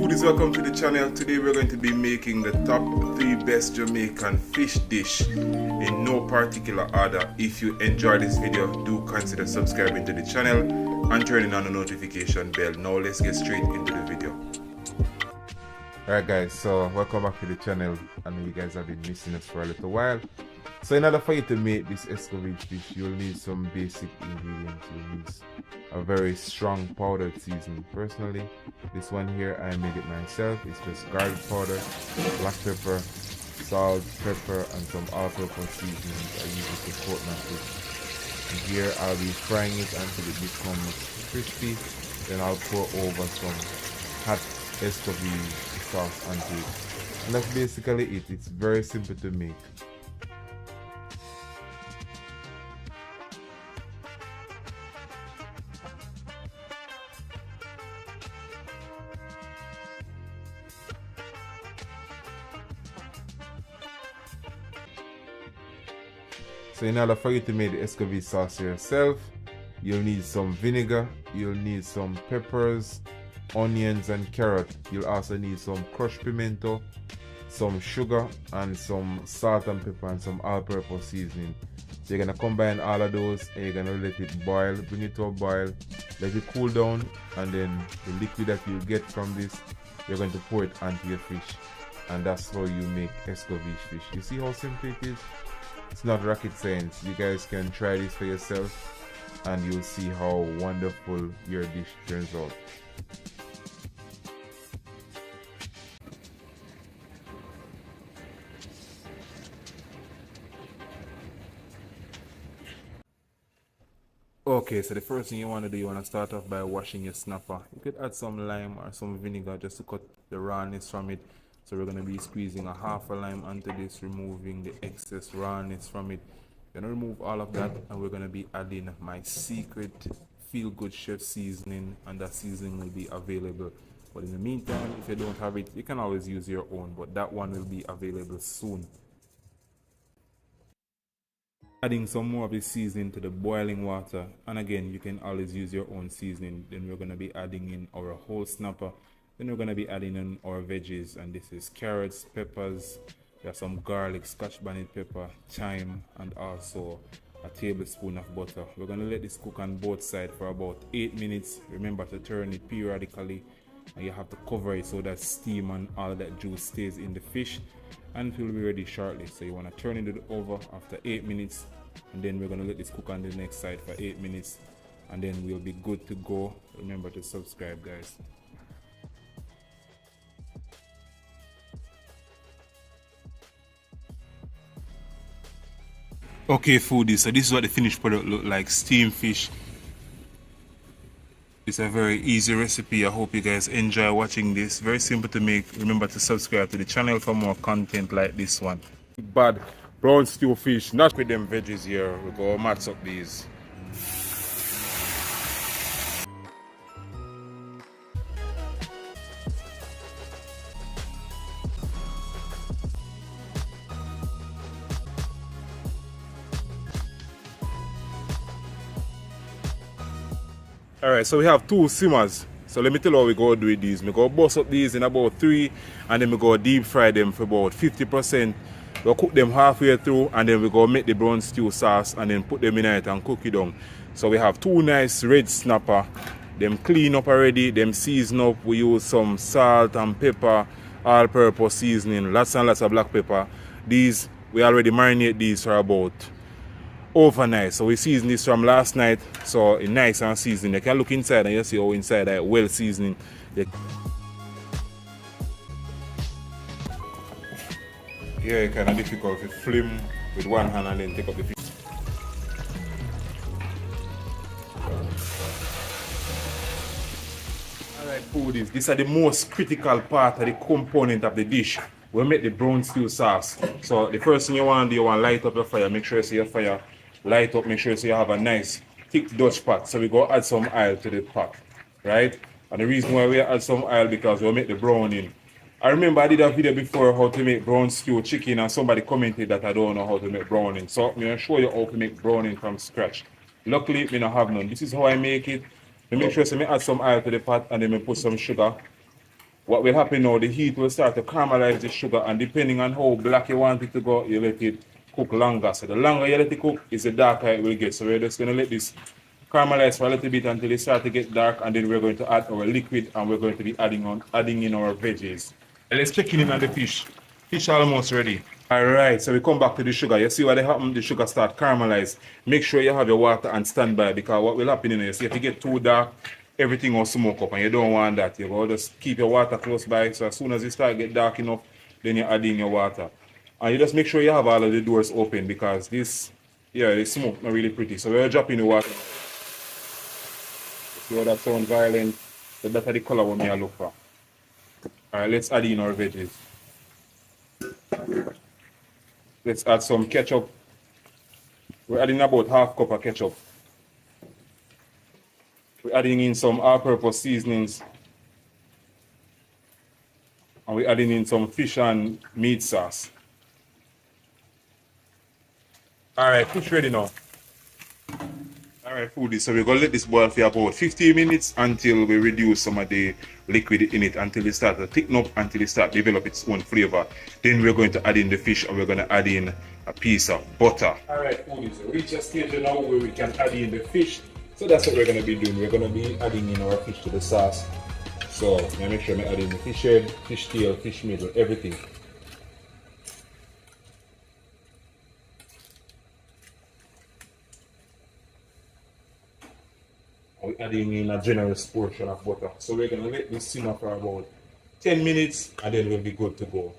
foodies, welcome to the channel. Today we're going to be making the top 3 best Jamaican fish dish in no particular order. If you enjoy this video, do consider subscribing to the channel and turning on the notification bell. Now let's get straight into the video. Alright guys, so welcome back to the channel. I know you guys have been missing us for a little while. So in order for you to make this escovitch fish, you'll need some basic ingredients. You'll need a very strong powdered seasoning. Personally, this one here, I made it myself. It's just garlic powder, black pepper, salt, pepper, and some all-purpose seasonings I use it to coat my fish. And here I'll be frying it until it becomes crispy. Then I'll pour over some hot escovitch sauce onto it. And that's basically it. It's very simple to make. So in order for you to make the escovitch sauce yourself, you'll need some vinegar, you'll need some peppers, onions and carrot. You'll also need some crushed pimento, some sugar, and some salt and pepper and some all-purpose seasoning. So you're gonna combine all of those and you're gonna let it boil, bring it to a boil, let it cool down, and then the liquid that you get from this, you're going to pour it onto your fish. And that's how you make escovitch fish. You see how simple it is? It's not rocket science. You guys can try this for yourself and you'll see how wonderful your dish turns out. Okay, so the first thing you want to do, you want to start off by washing your snapper. You could add some lime or some vinegar just to cut the rawness from it. So we're going to be squeezing a half a lime onto this, removing the excess rawness from it. We're going to remove all of that and we're going to be adding my secret feel good chef seasoning, and that seasoning will be available. But in the meantime, if you don't have it, you can always use your own, but that one will be available soon. Adding some more of the seasoning to the boiling water, and again you can always use your own seasoning. Then we're going to be adding in our whole snapper. Then we're going to be adding in our veggies, and this is carrots, peppers, there's some garlic, scotch bonnet pepper, thyme, and also a tablespoon of butter. We're going to let this cook on both sides for about 8 minutes. Remember to turn it periodically, and you have to cover it so that steam and all that juice stays in the fish, and it will be ready shortly. So you want to turn it over after 8 minutes, and then we're going to let this cook on the next side for 8 minutes, and then we'll be good to go. Remember to subscribe, guys. Okay foodies, so this is what the finished product look like. Steamed fish. It's a very easy recipe. I hope you guys enjoy watching this. Very simple to make. Remember to subscribe to the channel for more content like this one. Bad brown stew fish, not with them veggies here. We go match up these. Alright, so we have 2 simmers. So let me tell you how we go do with these. We go bust up these in about 3, and then we go deep fry them for about 50%. We'll cook them halfway through, and then we go make the brown stew sauce and then put them in it and cook it down. So we have 2 nice red snapper. Them clean up already, them season up. We use some salt and pepper, all-purpose seasoning, lots and lots of black pepper. These, we already marinate these for about overnight. So we seasoned this from last night, so it's nice and seasoned. You can look inside and you see how inside I well seasoning. Here it's kind of difficult to flim with one hand and then take up the fish. Alright foodies, these are the most critical part of the component of the dish. We make the brown stew sauce. So the first thing you want to do, you want to light up your fire. Make sure you see your fire light up, make sure you have a nice thick Dutch pot. So we go add some oil to the pot, right? And the reason why we add some oil because we'll make the browning. I remember I did a video before how to make brown stew chicken, and somebody commented that I don't know how to make browning. So I'm going to show you how to make browning from scratch. Luckily, we don't have none. This is how I make it. I make sure I add some oil to the pot, and then I put some sugar. What will happen now, the heat will start to caramelize the sugar, and depending on how black you want it to go, you let it cook longer. So the longer you let it cook, is the darker it will get. So we're just going to let this caramelize for a little bit until it starts to get dark, and then we're going to add our liquid, and we're going to be adding in our veggies. And let's check in on the fish. Fish almost ready. Alright, so we come back to the sugar. You see what happened? The sugar start caramelize. Make sure you have your water and standby, because what will happen is if you get too dark, everything will smoke up, and you don't want that. You go just keep your water close by, so as soon as it start get dark enough, then you add in your water. And you just make sure you have all of the doors open, because this, yeah, the smoke not really pretty. So we're dropping the water. See how that sounds violent? So that's the color what I look for. Alright, let's add in our veggies. Let's add some ketchup. We're adding about half cup of ketchup. We're adding in some all-purpose seasonings. And we're adding in some fish and meat sauce. Alright, fish ready now. Alright, foodies, so we're going to let this boil for about 15 minutes until we reduce some of the liquid in it, until it starts to thicken up, until it starts to develop its own flavor. Then we're going to add in the fish, and we're going to add in a piece of butter. Alright, foodies, we reach a stage now where we can add in the fish. So that's what we're going to be doing. We're going to be adding in our fish to the sauce. So I make sure I add in the fish head, fish tail, fish middle, everything. We're adding in a generous portion of butter. So we're going to let this simmer for about 10 minutes, and then we'll be good to go.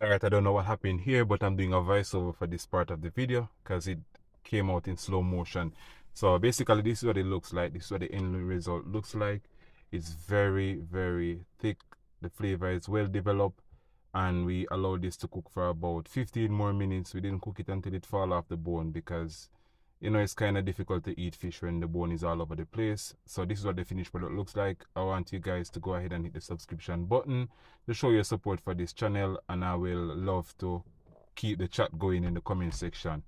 Alright, I don't know what happened here, but I'm doing a voiceover for this part of the video because it came out in slow motion. So basically this is what it looks like. This is what the end result looks like. It's very, very thick. The flavor is well developed, and we allowed this to cook for about 15 more minutes. We didn't cook it until it fall off the bone, because you know it's kind of difficult to eat fish when the bone is all over the place. So this is what the finished product looks like. I want you guys to go ahead and hit the subscription button to show your support for this channel, and I will love to keep the chat going in the comment section.